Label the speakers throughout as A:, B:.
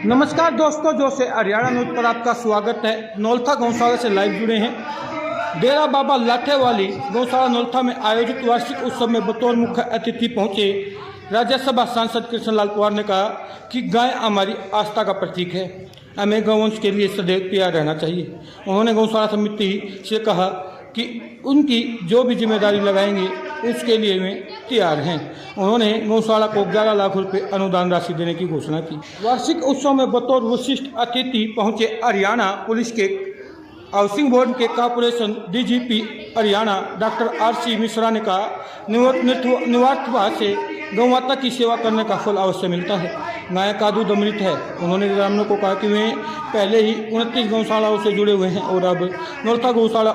A: नमस्कार दोस्तों, जो से हरियाणा न्यूज पर आपका स्वागत है। नौलथा गौशाला से लाइव जुड़े हैं। डेरा बाबा लाठेवाली गौशाला नौलथा में आयोजित वार्षिक उत्सव में बतौर मुख्य अतिथि पहुंचे राज्यसभा सांसद कृष्णलाल पवार ने कहा कि गाय हमारी आस्था का प्रतीक है, हमें गौवंश के लिए सदैव तैयार रहना चाहिए। उन्होंने गौशाला समिति से कहा कि उनकी जो भी जिम्मेदारी लगाएंगे उसके लिए वे तैयार हैं। उन्होंने गौशाला को 11 लाख रुपए अनुदान राशि देने की घोषणा की। वार्षिक उत्सव में बतौर विशिष्ट अतिथि पहुंचे हरियाणा पुलिस के हाउसिंग बोर्ड के corporation DGP Haryana doctor RC Mishra ने कहा, निस्वार्थ भाव से गौ माता की सेवा करने का फल अवश्य मिलता है। गाय का दूध अमृत है। उन्होंने ग्रामीणों को कहा कि वे पहले ही 29 गौशालाओं से जुड़े हुए हैं और अब नौलथा गौशाला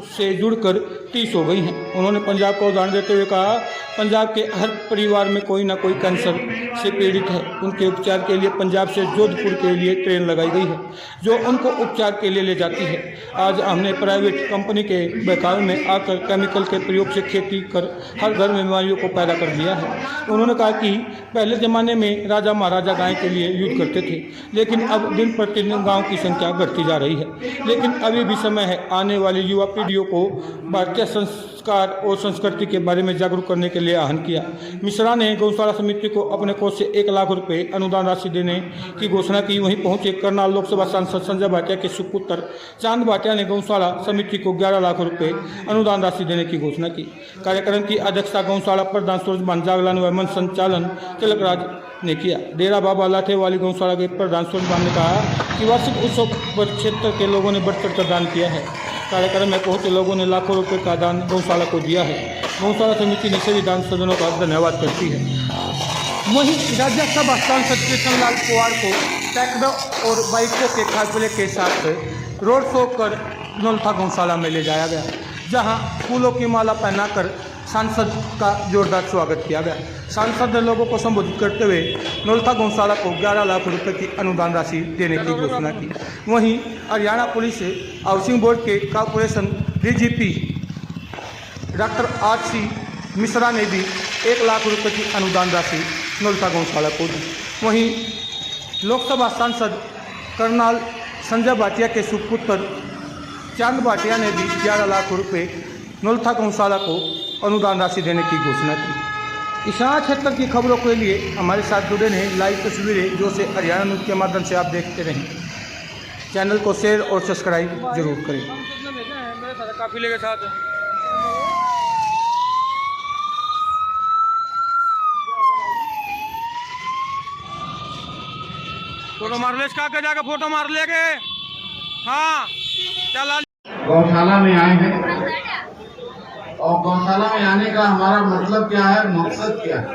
A: से जुड़कर 30 हो गई हैं। उन्होंने पंजाब का उदाहरण देते हुए कहा, पंजाब के हर परिवार में कोई ना कोई कैंसर से पीड़ित है। उनके उपचार के लिए पंजाब से जोधपुर के लिए ट्रेन लगाई गई है जो उनको उपचार के लिए ले जाती है। आज हमने प्राइवेट कंपनी के बहकावे में आकर केमिकल के प्रयोग से खेती कर हर घर में बीमारियों को पैदा कर दिया है। उन्होंने कहा कि पहले ज़माने में राजा महाराजा गाय के लिए युद्ध करते थे, लेकिन अब दिन प्रतिदिन गाँव की संख्या घटती जा रही है। लेकिन अभी भी समय है, आने वाली युवा पीढ़ियों को भारतीय संस्कार और संस्कृति के बारे में जागरूक करने के लिए आह्वान किया। मिश्रा ने गौशाला समिति को अपने कोष से 1 लाख रुपए अनुदान राशि देने की घोषणा की। वहीं पहुंचे करनाल लोकसभा सांसद संजय भाटिया के सुपुत्र चांद भाटिया ने गौशाला समिति को 11 लाख रुपए अनुदान राशि देने की घोषणा की। कार्यक्रम की अध्यक्षता गौशाला प्रधान सूरज भांजागलान व मंच संचालन तिलकराज ने किया। डेरा बाबा लाठेवाली गौशाला के प्रधान सूरज ने कहा कि वार्षिक उत्सव पर क्षेत्र के लोगों ने बढ़ चढ़कर दान किया है। कार्यक्रम में पहुंचे लोगों ने लाखों रुपए का दान गौशाला को दिया है। गौशाला समिति ने सभी दान सज्जनों का धन्यवाद करती है। वहीं राज्यसभा सांसद कृष्णलाल पवार को ट्रैक्टर और बाइकों के काफिले के साथ रोड शो कर नौलथा गौशाला में ले जाया गया, जहां फूलों की माला पहनाकर सांसद का जोरदार स्वागत किया गया। सांसद ने लोगों को संबोधित करते हुए नौलथा गौशाला को 11 लाख रुपए की अनुदान राशि देने की घोषणा की। वहीं हरियाणा पुलिस हाउसिंग बोर्ड के corporation DGP doctor RC Mishra ने भी 1 लाख रुपए की अनुदान राशि नौलथा गौशाला को दी। वहीं लोकसभा सांसद करनाल संजय भाटिया के सुपुत्र चांद भाटिया ने भी 11 लाख रुपए नौलथा गौशाला को अनुदान राशि देने की घोषणा की। इशारा क्षेत्र की खबरों के लिए हमारे साथ जुड़े रहें। लाइव तस्वीरें जो से हरियाणा न्यूज के माध्यम से आप देखते रहें। चैनल को शेयर और सब्सक्राइब जरूर करें। काफिले के साथ फोटो मार ले, इसका आगे जाकर फोटो मार लेंगे। हाँ चल।
B: गौशाला में आए हैं और गौशाला में आने का हमारा मतलब क्या है, मकसद क्या है।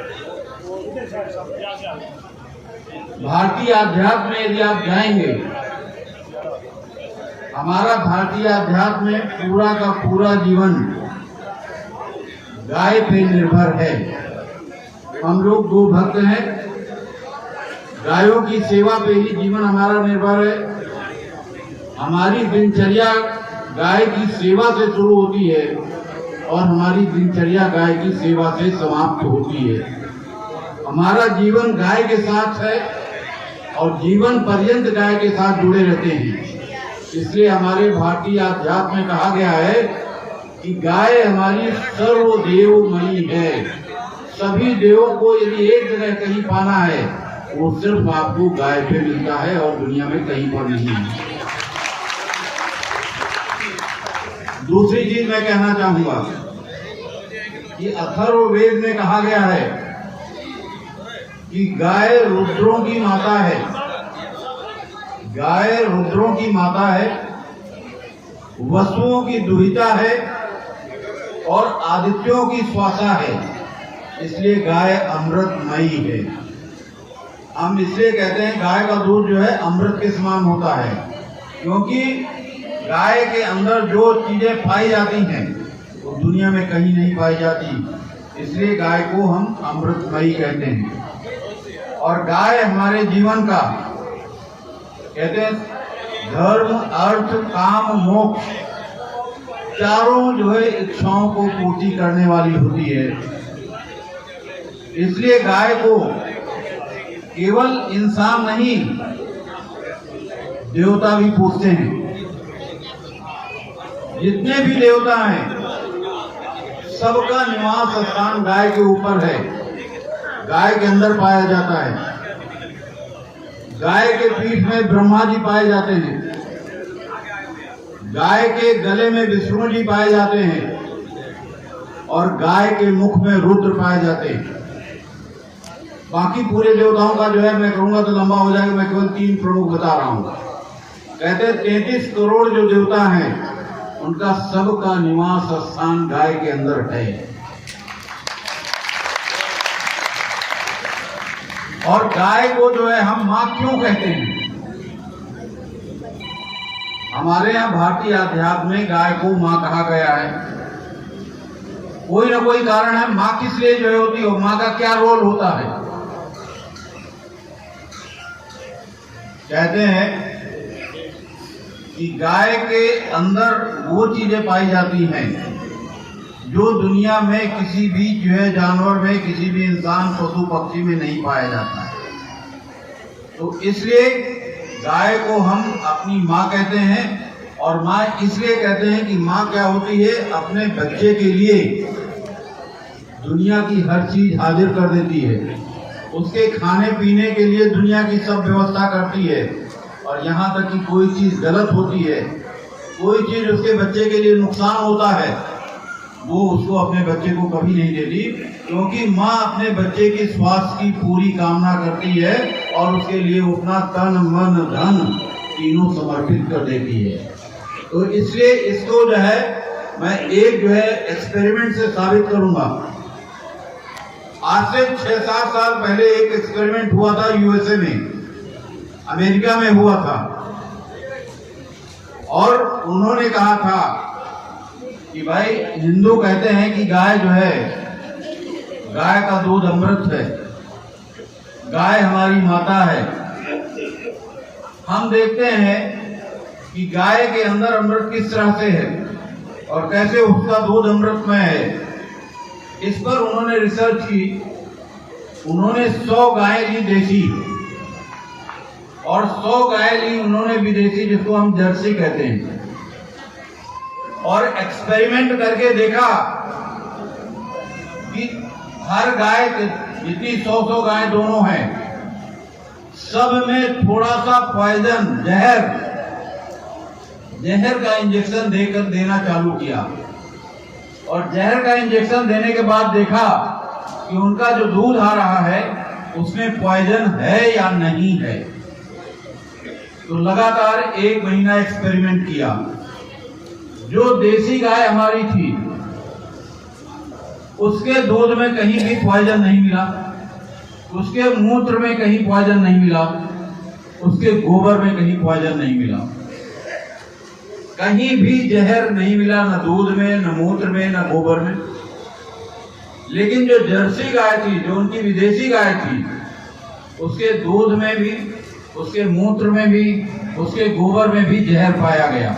B: भारतीय अध्यात्म में यदि आप जाएंगे, हमारा भारतीय अध्यात्म में पूरा का पूरा जीवन गाय पे निर्भर है। हम लोग गो भक्त हैं, गायों की सेवा पे ही जीवन हमारा निर्भर है। हमारी दिनचर्या गाय की सेवा से शुरू होती है और हमारी दिनचर्या गाय की सेवा से समाप्त होती है। हमारा जीवन गाय के साथ है और जीवन पर्यंत गाय के साथ जुड़े रहते हैं। इसलिए हमारे भारतीय अध्यात्म में कहा गया है कि गाय हमारी सर्वदेवमयी है। सभी देवों को यदि एक जगह कहीं पाना है, वो सिर्फ आपको गाय पे मिलता है और दुनिया में कहीं पर नहीं है। दूसरी चीज मैं कहना चाहूंगा कि अथर्ववेद में कहा गया है कि गाय रुद्रों की माता है। गाय रुद्रों की माता है, वसुओं की दुहिता है और आदित्यों की श्वासा है। इसलिए गाय अमृतमयी है। हम इसलिए कहते हैं गाय का दूध जो है अमृत के समान होता है, क्योंकि गाय के अंदर जो चीजें पाई जाती हैं वो दुनिया में कहीं नहीं पाई जाती। इसलिए गाय को हम अमृतमयी कहते हैं। और गाय हमारे जीवन का, कहते हैं, धर्म अर्थ काम मोक्ष चारों जो है इच्छाओं को पूर्ति करने वाली होती है। इसलिए गाय को केवल इंसान नहीं देवता भी पूजते हैं। जितने भी देवता हैं सबका निवास स्थान गाय के ऊपर है, गाय के अंदर पाया जाता है। गाय के पीठ में ब्रह्मा जी पाए जाते हैं, गाय के गले में विष्णु जी पाए जाते हैं और गाय के मुख में रुद्र पाए जाते हैं। बाकी पूरे देवताओं का जो है मैं कहूंगा तो लंबा हो जाएगा, मैं केवल 3 प्रमुख बता रहा हूं। कहते 33 करोड़ जो देवता हैं उनका सबका निवास स्थान गाय के अंदर है। और गाय को जो है हम मां क्यों कहते हैं? हमारे यहाँ भारतीय अध्यात्म में गाय को मां कहा गया है। कोई ना कोई कारण है। मां किस लिए जो है होती है, मां का क्या रोल होता है? कहते हैं कि गाय के अंदर वो चीजें पाई जाती हैं जो दुनिया में किसी भी जो है जानवर में, किसी भी इंसान, पशु पक्षी में नहीं पाया जाता है। तो इसलिए गाय को हम अपनी माँ कहते हैं। और माँ इसलिए कहते हैं कि माँ क्या होती है, अपने बच्चे के लिए दुनिया की हर चीज हाजिर कर देती है, उसके खाने पीने के लिए दुनिया की सब व्यवस्था करती है। और यहाँ तक कि कोई चीज गलत होती है, कोई चीज उसके बच्चे के लिए नुकसान होता है, वो उसको अपने बच्चे को कभी नहीं देती, क्योंकि माँ अपने बच्चे के स्वास्थ्य की पूरी कामना करती है और उसके लिए अपना तन मन धन तीनों समर्पित कर देती है। तो इसलिए इसको जो है मैं एक जो है एक्सपेरिमेंट से साबित करूंगा। आज से 6-7 साल पहले एक एक्सपेरिमेंट हुआ था यूएसए में, अमेरिका में हुआ था। और उन्होंने कहा था कि भाई हिंदू कहते हैं कि गाय जो है, गाय का दूध अमृत है, गाय हमारी माता है। हम देखते हैं कि गाय के अंदर अमृत किस तरह से है और कैसे उसका दूध अमृतमय है। इस पर उन्होंने रिसर्च की। उन्होंने 100 गाय ली देसी और 100 गाय ली उन्होंने विदेशी, जिसको हम जर्सी कहते हैं। और एक्सपेरिमेंट करके देखा कि हर गाय जितनी 100 गाय दोनों हैं, सब में थोड़ा सा पॉइजन जहर का इंजेक्शन देना चालू किया। और जहर का इंजेक्शन देने के बाद देखा कि उनका जो दूध आ रहा है उसमें पॉइजन है या नहीं है। तो लगातार 1 महीना एक्सपेरिमेंट किया। जो देसी गाय हमारी थी उसके दूध में कहीं भी पॉइजन नहीं मिला, उसके मूत्र में कहीं पॉइजन नहीं मिला, उसके गोबर में कहीं पॉइजन नहीं मिला, कहीं भी जहर नहीं मिला, न दूध में, न मूत्र में, न गोबर में। लेकिन जो जर्सी गाय थी, जो उनकी विदेशी गाय थी, उसके दूध में भी, उसके मूत्र में भी, उसके गोबर में भी जहर पाया गया।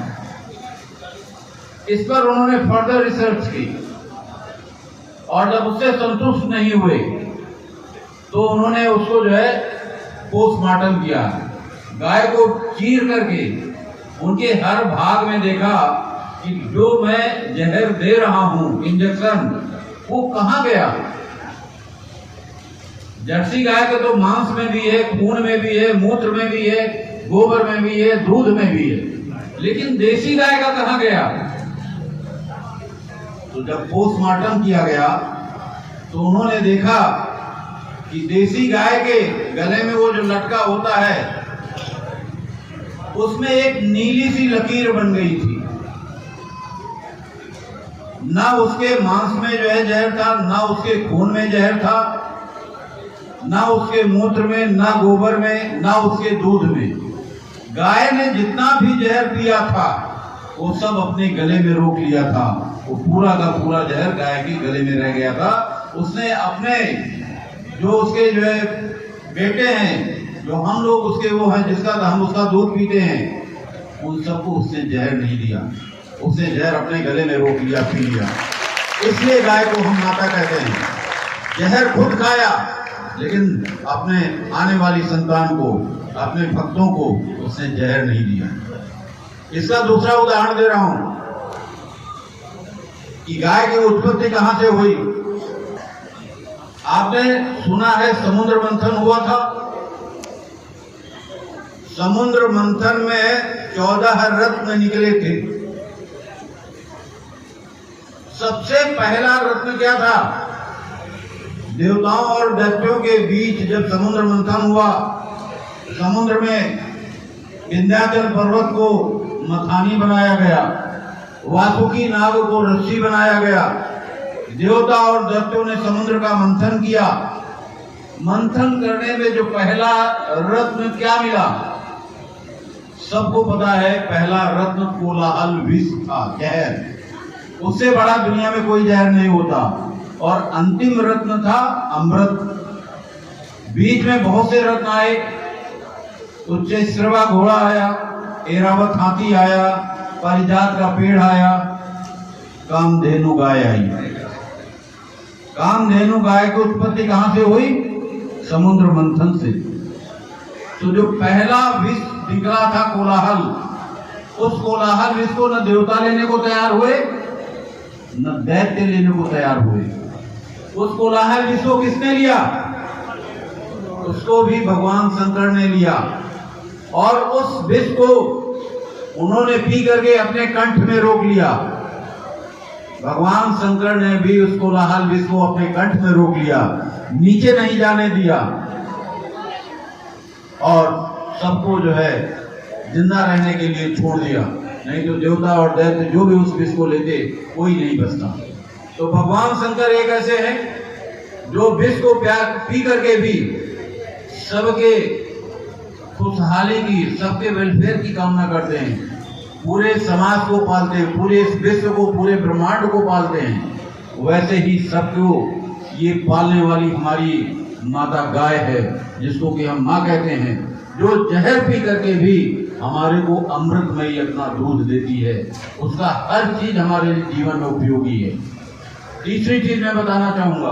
B: इस पर उन्होंने फर्दर रिसर्च की और जब उससे संतुष्ट नहीं हुए तो उन्होंने उसको जो है पोस्टमार्टम किया। गाय को चीर करके उनके हर भाग में देखा कि जो मैं जहर दे रहा हूं इंजेक्शन, वो कहां गया। जर्सी गाय के तो मांस में भी है, खून में भी है, मूत्र में भी है, गोबर में भी है, दूध में भी है, लेकिन देसी गाय का कहां गया। तो जब पोस्टमार्टम किया गया तो उन्होंने देखा कि देसी गाय के गले में वो जो लटका होता है उसमें एक नीली सी लकीर बन गई थी। ना उसके मांस में जो है जहर था, ना उसके खून में जहर था, ना उसके मूत्र में, ना गोबर में, ना उसके दूध में। गाय ने जितना भी जहर पिया था वो सब अपने गले में रोक लिया था। वो पूरा का पूरा जहर गाय के गले में रह गया था। उसने अपने जो उसके जो है बेटे हैं, जो हम लोग उसके वो हैं, जिसका हम उसका दूध पीते हैं, उन सबको उसने जहर नहीं दिया। उसने जहर अपने गले में रोक लिया, पी लिया। इसलिए गाय को हम माता कहते हैं। जहर खुद खाया लेकिन अपने आने वाली संतान को, अपने भक्तों को उसने जहर नहीं दिया। इसका दूसरा उदाहरण दे रहा हूं कि गाय की उत्पत्ति कहां से हुई। आपने सुना है समुद्र मंथन हुआ था। समुद्र मंथन में 14 रत्न निकले थे। सबसे पहला रत्न क्या था? देवताओं और दैत्यों के बीच जब समुद्र मंथन हुआ, समुद्र में विंध्याचल पर्वत को मथानी बनाया गया, वासुकी नाग को रस्सी बनाया गया। देवता और दैत्यों ने समुद्र का मंथन किया। मंथन करने में जो पहला रत्न क्या मिला? सबको पता है, पहला रत्न कोलाहल विष था, जहर। उससे बड़ा दुनिया में कोई जहर नहीं होता। और अंतिम रत्न था अमृत। बीच में बहुत से रत्न आए। उच्चैश्रवा घोड़ा आया, ऐरावत हाथी आया, पारिजात का पेड़ आया, कामधेनु गाय आई। कामधेनु गाय की उत्पत्ति कहां से हुई? समुद्र मंथन से। तो जो पहला विष निकला था कोलाहल, उस कोलाहल विष को न देवता लेने को तैयार हुए, न दैत्य लेने को तैयार हुए। उस कोलाहल विष को किसने लिया? उसको भी भगवान शंकर ने लिया। और उस विष को उन्होंने पी करके अपने कंठ में रोक लिया। भगवान शंकर ने भी उस कोलाहल विष को अपने कंठ में रोक लिया, नीचे नहीं जाने दिया। और सबको जो है जिंदा रहने के लिए छोड़ दिया। नहीं तो देवता और दैत्य जो भी उस विष को लेते, कोई नहीं बचता। तो भगवान शंकर एक ऐसे हैं जो विष को पी करके भी सबके खुशहाली की, सबके वेलफेयर की कामना करते हैं। पूरे समाज को पालते हैं, पूरे इस विश्व को, पूरे ब्रह्मांड को पालते हैं। वैसे ही सबको ये पालने वाली हमारी माता गाय है, जिसको कि हम माँ कहते हैं, जो जहर पी करके भी हमारे को अमृतमयी अपना दूध देती है। उसका हर चीज हमारे जीवन में उपयोगी है। तीसरी चीज मैं बताना चाहूंगा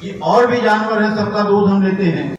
B: कि और भी जानवर है, सबका दूध हम लेते हैं।